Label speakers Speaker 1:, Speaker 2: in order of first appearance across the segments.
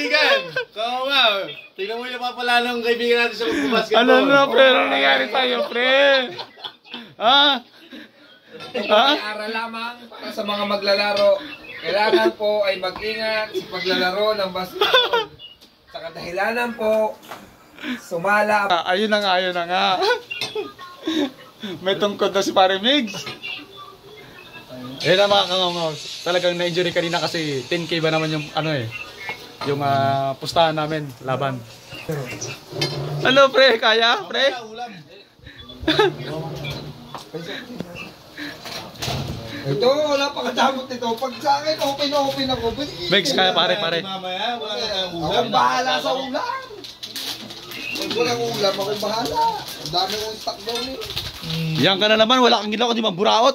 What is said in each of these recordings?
Speaker 1: kaibigan. Kawawa. Tingnan mo yung napapala ng kaibigan natin sa magbabasketball.
Speaker 2: Ano na, pre? Ano nangyari tayo, pre? Ha? Ha?
Speaker 3: Aral lamang para sa mga maglalaro. Kailangan po ay mag-ingat sa paglalaro ng basketball. Sa kadahilanan po, sumala.
Speaker 2: Ayun na nga, ayun na nga. May tungkod na si Pare Migs. Eh na mga kangongaw, talagang na-injury kanina kasi 10K ba naman yung ano eh, yung pustahan namin, laban. Ano pre, kaya pre?
Speaker 3: Ito, wala pa kadamot ito. Pag sa akin, open ako.
Speaker 2: Migs, kaya pare.
Speaker 1: Mamaya, wala ka tayong ulam.
Speaker 3: Akong bahala sa ulam. Pag walang ulam, akong bahala. Ang dami kong stock down eh.
Speaker 2: Yan ka na naman, wala kang ginawa kundi maburaot.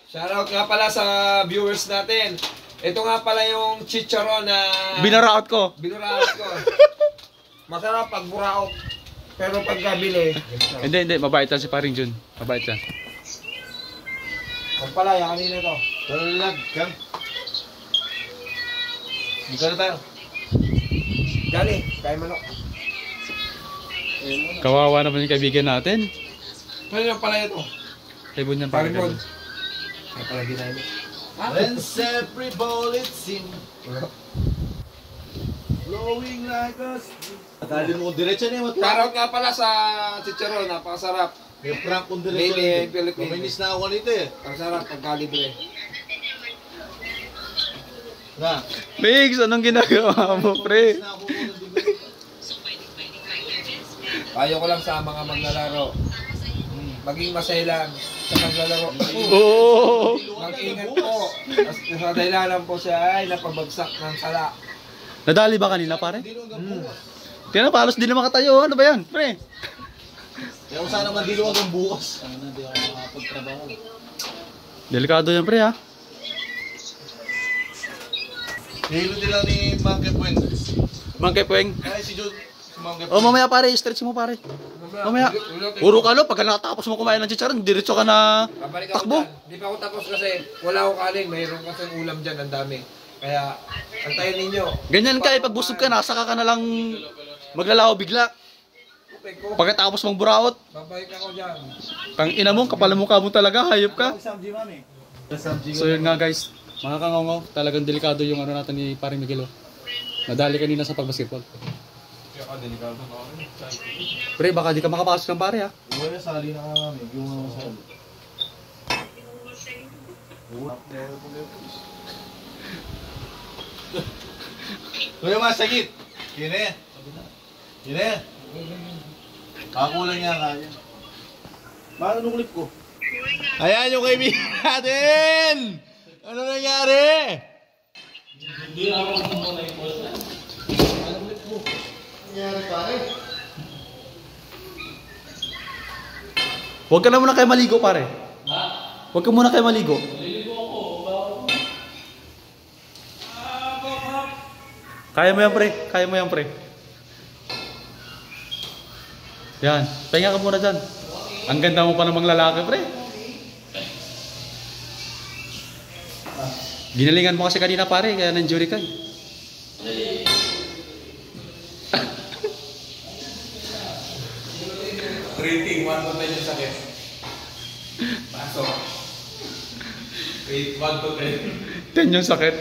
Speaker 3: Shoutout nga pala sa viewers natin. Ito nga pala yung chicharon na
Speaker 2: Binaraot ko.
Speaker 3: binuraot ko. Masarap pag buraot. Pero pag kabili,
Speaker 2: Hindi, mabait yan si Paring Jun. Mabait yan.
Speaker 3: ang palaya kanina to.
Speaker 1: Talalag, Kang. Dito na tayo.
Speaker 3: Dali, kaya manok.
Speaker 2: Kawawa naman yung kaibigan natin.
Speaker 3: Ano yung palaya to?
Speaker 2: Kaibon yan pare.
Speaker 3: Palimod. Kaya pala ginamit.
Speaker 1: When every bullet seems blowing like a stream. Dali mo diretso na yung
Speaker 3: Shoutout nga pala sa chicharon, napakasarap.
Speaker 1: Yung prank kong
Speaker 3: Made
Speaker 1: diretso
Speaker 3: in Philippines.
Speaker 1: Maminis na ako nito eh.
Speaker 3: Ang sarap pagkalibre.
Speaker 1: Na.
Speaker 2: Migs, anong ginagawa mo pre?
Speaker 1: Maminis na ako ng diretso.
Speaker 3: Payo ko lang sa mga maglalaro. Maging masaya lang sa paglalaro.
Speaker 2: Oo.
Speaker 3: Mag-ingat po. Sa dahilanan po siya ay napabagsak ng sala.
Speaker 2: Nadali ba kanina pare?
Speaker 1: Hindi nung hanggang bukas.
Speaker 2: Tingnan pa, halos di na makatayo. Ano ba yan pre?
Speaker 1: Kaya kung sana mandilo hanggang bukas. Sana hindi ako makapagtrabaho.
Speaker 2: Delikado yan pre ha.
Speaker 1: Hilo nila ni Monkey Pueng.
Speaker 2: Mangkay Pueng.
Speaker 1: Ay si Jun. Si Monkey
Speaker 2: Oh mamaya pare, stretch mo pare. Mamaya. Puro ka lo, pagka nakatapos mo kumain ng chicharon, diretso ka na
Speaker 3: Babalik ako
Speaker 2: takbo.
Speaker 3: dyan. Hindi pa ako tapos kasi wala akong kaling. Mayroon kasi ulam dyan, ang dami. Kaya, antayin ninyo.
Speaker 2: Ganyan ka, pag busog ka na, saka ka na lang maglalaho bigla.
Speaker 3: Okay ko.
Speaker 2: Pagkatapos mong buraot,
Speaker 3: Babalik ako dyan.
Speaker 2: tang ina mo, kapal mo ka mo talaga, hayop ka.
Speaker 1: Samji mami.
Speaker 2: So yun nga guys, mga kangongaw, talagang delikado yung ano natin ni Pare Miguel. Nadali kanina sa pagbasketball. Pre, baka di ka makapasok ng pare ha.
Speaker 1: Wala sali na nga mami. Yung mga sali. Kuya mas sakit. Yun eh. Yun eh. Kakulang niya kaya. Bakit nung clip ko? Ayan yung kaibigan natin! Ano nangyari? Hindi ako nangyari pare?
Speaker 2: Huwag ka na muna kayo maligo pare. Ha? Huwag ka muna kayo maligo. Kaya mo yan pre, kaya mo yan pre. Yan, pahinga ka muna dyan. Ang ganda mo pa namang lalaki pre. Ginalingan mo kasi kanina pare, kaya nanjury ka.
Speaker 3: Rating 1 to 10 yung sakit. Pasok. Rate 1 to 10.
Speaker 2: 10 yung sakit.